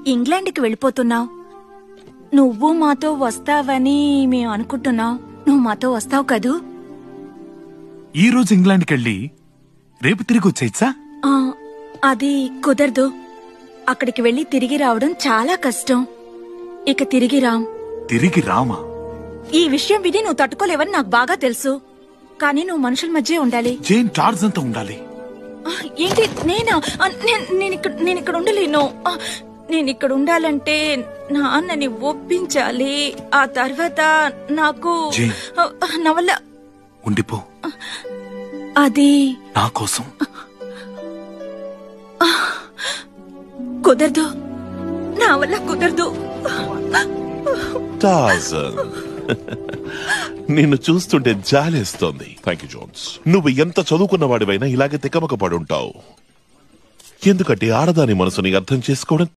ఇంగ్లాండ్కి వెళ్ళిపోతున్నావు. నువ్వు మాతో వస్తావని మేము అనుకుంటున్నావు. నువ్వు మాతో వస్తావు కదూ? ఈ రోజు ఇంగ్లాండ్కి వెళ్ళి రేపు తిరిగి వచ్చేయచ్చా? అది కుదరదు. అక్కడికి వెళ్ళి తిరిగి రావడం చాలా కష్టం. ఇక తిరిగి రామా? ఈ విషయం విని నువ్వు తట్టుకోలేవని నాకు బాగా తెలుసు. కానీ నువ్వు మనుషుల మధ్య ఉండాలి. జేన్ చార్జ్ అంతా ఉండాలి. ఏంటి నేనా? నేను ఇక్కడ ఉండలేను. నేను ఇక్కడ ఉండాలంటే నాన్నని ఒప్పించాలి. ఆ తర్వాత నాకు నా వల్ల ఉండిపో. అది నా కోసం కుదరదు. నా వల్ల కుదరదు. నిన్ను చూస్తుంటే జాలేస్తోంది. Thank you Jones. నువ్వు ఎంత చదువుకున్న వాడివైనా ఇలాగే తికమక పడుంటావు. ఎందుకంటే ఆడదాని మనసుని అర్థం చేసుకోవడం